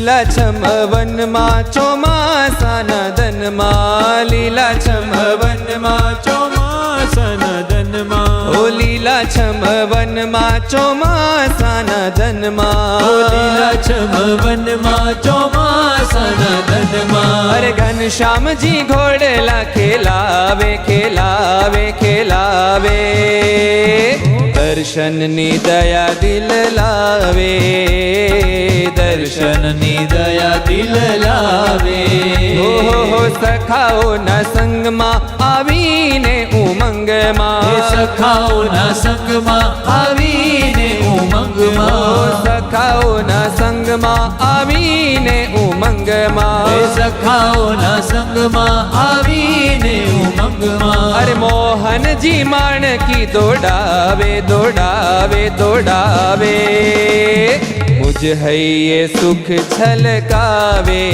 લીલાછમ વનમાં ચોમાસાના ધનમાં, લીલાછમ વનમાં ચોમાસાના ધનમાં, ઓ લીલાછમ વનમાં ચોમાસાના ધનમાં, ઓ લીલાછમ વનમાં ચોમાસાના ધનમાં. અરે ઘનશ્યામજી ઘોડલા ખેલાવે ખેલાવે ખેલાવે, દર્શનની દયા દિલ લાવે, દર્શનની દયા દિલ લાવે. હો સખાઓના સંગમાં આવીને ઉમંગમાં, સખાઓના સંગમાં આવીને ઉમંગમાં, સખાઓના સંગમાં આવીને ઉમંગમાં, સખાઓના સંગમાં આવીને ઉમંગમાં. અરે મોહનજી માણકી દોડાવે દોડાવે દોડાવે, મુझ હૈયે સુખ છલકાવે,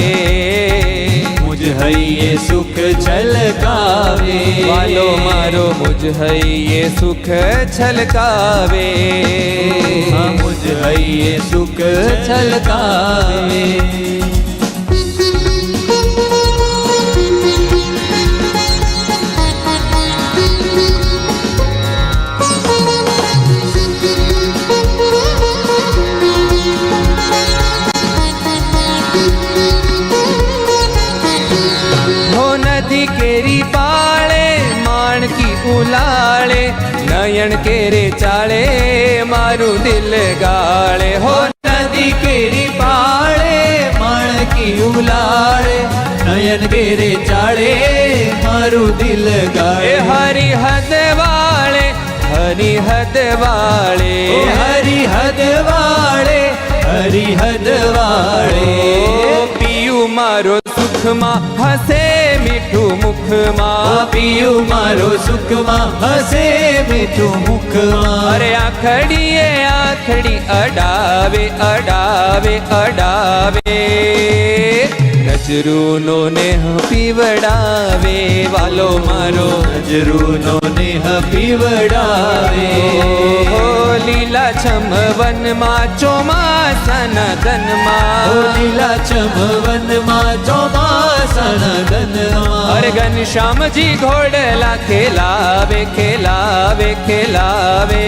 મુझ હૈયે સુખ છલકાવે. વાલો મારો મુझ હૈયે સુખ છલકાવે, મુझ હૈયે સુખ છલકાવે. કેરી પાળે માણકી ઉલાળે, નયન કેરે ચાળે મારું દિલ ગાળે. હો નદી કેરી પાળે માણકી ઉલાળે, નયન કેરે ચાળે મારું દિલ ગાળે. હરિહદ વાળે હરિહદ વાળે, હરિહદ વાળે હરિહદ વાળે. પિયું મારો સુખમાં હસે મીઠું મુખમાં, પિયું મારો સુખમાં હસે મીઠું મુખમાં. અરે આખડીએ આખડી અડાવે અડાવે અડાવે, નજરૂનો નેહ પીવડાવે, વાલો મારો નજરૂનો નેહ પીવડાવે. લીલાછમ વનમાં ચોમાસાના ધનમાં, લીલાછમ વનમાં ચોમાસાના ધનમાં. અરે ઘનશ્યામજી ઘોડલા ખેલાવે ખેલાવે ખેલાવે,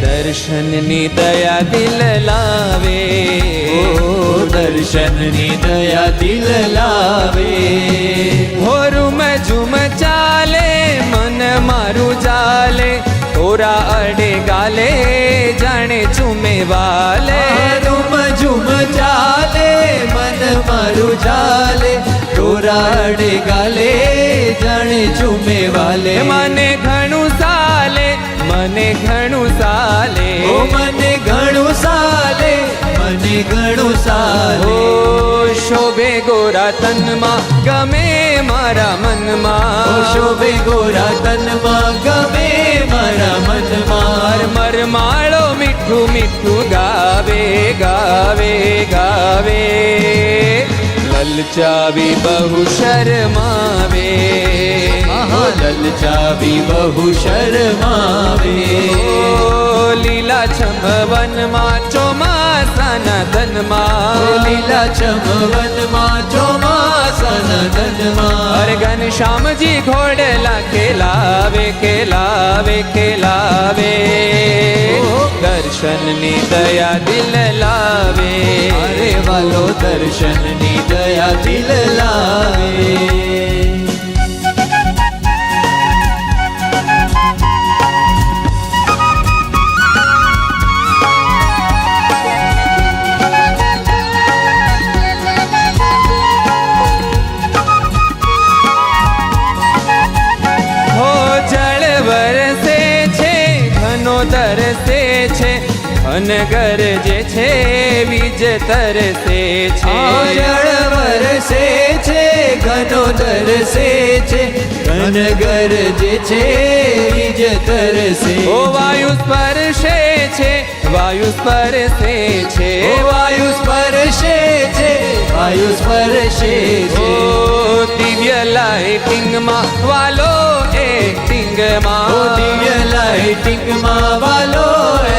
દર્શનની દયા દિલ લાવે, દર્શનની દયા દિલ લાવે. હોરુમ ઝુમ ચાલે મન મારું ચાલે, તોરા અડે ગાલે જાણે ચૂમે વાલે. રૂમ ઝુમ ચાલે મન મારું ચાલે, તોરા અડે ગાલે જાણે ચૂમે વાલે. મને ઘણું સાલે મને ઘણું સાલે, ઓ મને ઘણું સાલે મને ઘણું સાલે. ઓ શોભે ગોરા તનમાં ગમે મારા મનમાં, શોભે ગોરા તનમાં ગમે મારા મનમાં. મર માળો મીઠું મીઠું ગાવે ગાવે ગાવે, લલચાવી બહુ શરમાવે, લલચાવી બહુ શરમાવે. લીલાછમ વનમાં ચોમાસાના ધનમાં, લીલાછમ વનમાં ચોમાસાના ધનમાં. અરે ઘનશ્યામજી ઘોડલા ખેલાવે ખેલાવે ખેલાવે, દર્શનની દયા દિલ લાવે. અરે વાલો દર્શનની દયા દિલ લાવે. તરસે છે ઘન ગરજે છે વીજ તરસે છે, જળ વરસે છે ઘનો તરસે છે, ઘન ગરજે છે વીજ તરસે. ઓ વાયુ સ્પર્શે છે વાયુ સ્પર્શે છે, વાયુ સ્પર્શે છે વાયુ સ્પર્શે છે. ઓ દિવ્ય લાઇટિંગમાં વાલો એક્ટિંગમાં, ઓ દિવ્ય લાઇટિંગમાં વાલો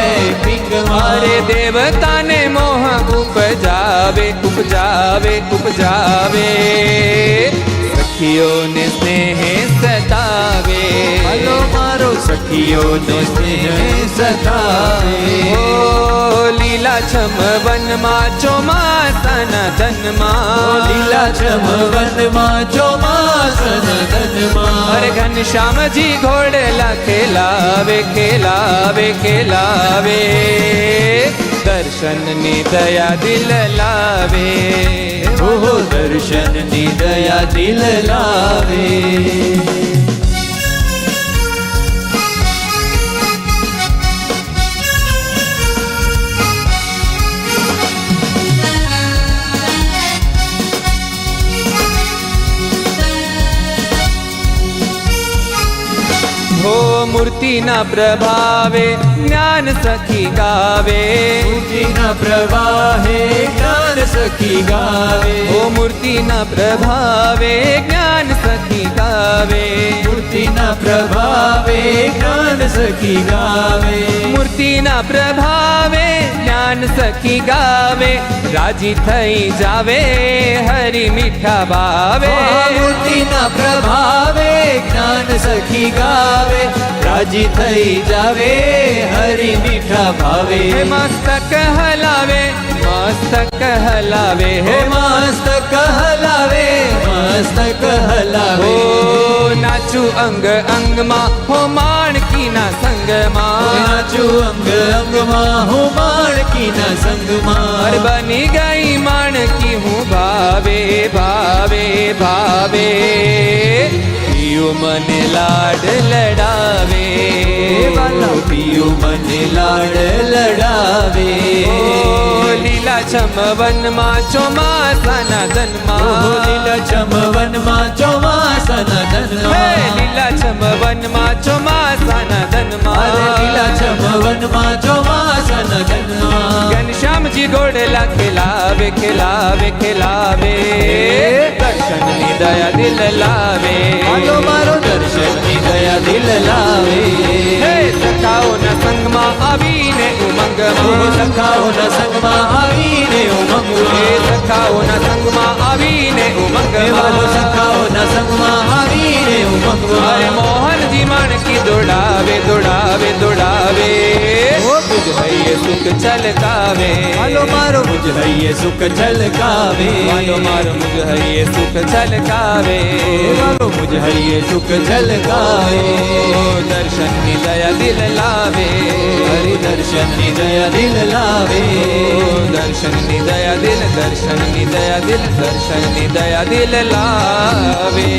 એક્ટિંગમાં. અરે દેવતાને મોહ ઉપજાવે ઉપજાવે ઉપજાવે ઉપજાવે સખીઓને સ્નેહ સતાવે હાલો મારો સખીઓનો સ્નેહ સતાવે ઓ લીલાછમ વનમાં ચોમાસાના જન્મમાં લીલાછમ વનમાં ચોમાસાના જન્મમાં અરે ઘનશ્યામજી ઘોડલા ખેલાવે ખેલાવે ખેલાવે દર્શનની દયા દિલ લાવે ઓહો દર્શનની દયા દિલ લાવે હો મૂર્તિના પ્રભાવે જ્ઞાન સખી ગાવે મૂર્તિના પ્રવાહે જ્ઞાન સખી ગાવે હો મૂર્તિના પ્રભાવે જ્ઞાન સખી ગાવે મૂર્તિના પ્રભાવે જ્ઞાન સખી ગાવે મૂર્તિના પ્રભાવે જ્ઞાન સખી ગાવે રાજી થઈ જાવે હરી મીઠા ભાવે મૂર્તિના પ્રભાવે જ્ઞાન સખી ગાવે રાજી થઈ જાવે હરિ મીઠા ભાવે હે મસ્તક હલાવે મસ્તક હલાવે હે મસ્તક હલાવે મસ્તક હલાવે હો નાચું અંગ અંગમાં હો માણકીના સંગમાં નાચું અંગ અંગમાં હું માણકીના સંગમાં અરે બની ગઈ માણકી હું ભાવે ભાવે ભાવે પિયું મને લાડ લડાવે વાલા પિયું મને લાડ લડાવે લીલાછમ વનમાં ચોમાસાના જન્મમાં લીલાછમ વનમાં ચોમાસાના જન્મમાં લીલાછમ વનમાં ચોમાસાના જન્મમાં લીલાછમ વનમાં ચોમાસાના જન્મમાં ઘનશ્યામજી ઘોડલા ખેલાવે ખેલાવે ખેલાવે દર્શનની દયા દિલ લાવે હાલો મારો દર્શનની દયા દિલ લાવે હે સખાઓના સંગમાં આવીને ઉમંગમાં સખાઓના સંગમાં આવીને ઉમંગમાં હે સખાઓના સંગમાં આવીને વાલો ઉમંગમાં સખાઓના સંગમાં આવીને અરે ઉમંગમાં મોહનજી માણકી દોડાવે દોડાવે દોડાવે તુજ હૈયે સુખ છલકાવે હાલો મારો મુજ હૈયે સુખ છલકાવે હાલો મારો મુજ હૈયે સુખ છલકાવે વાલો મુજ હૈયે સુખ છલકાવે દર્શનની દયા દિલ લાવે હરિ દર્શનની દયા દિલ લાવે દર્શનની દયા દિલ દર્શનની દયા દિલ દર્શનની દયા દિલ લાવે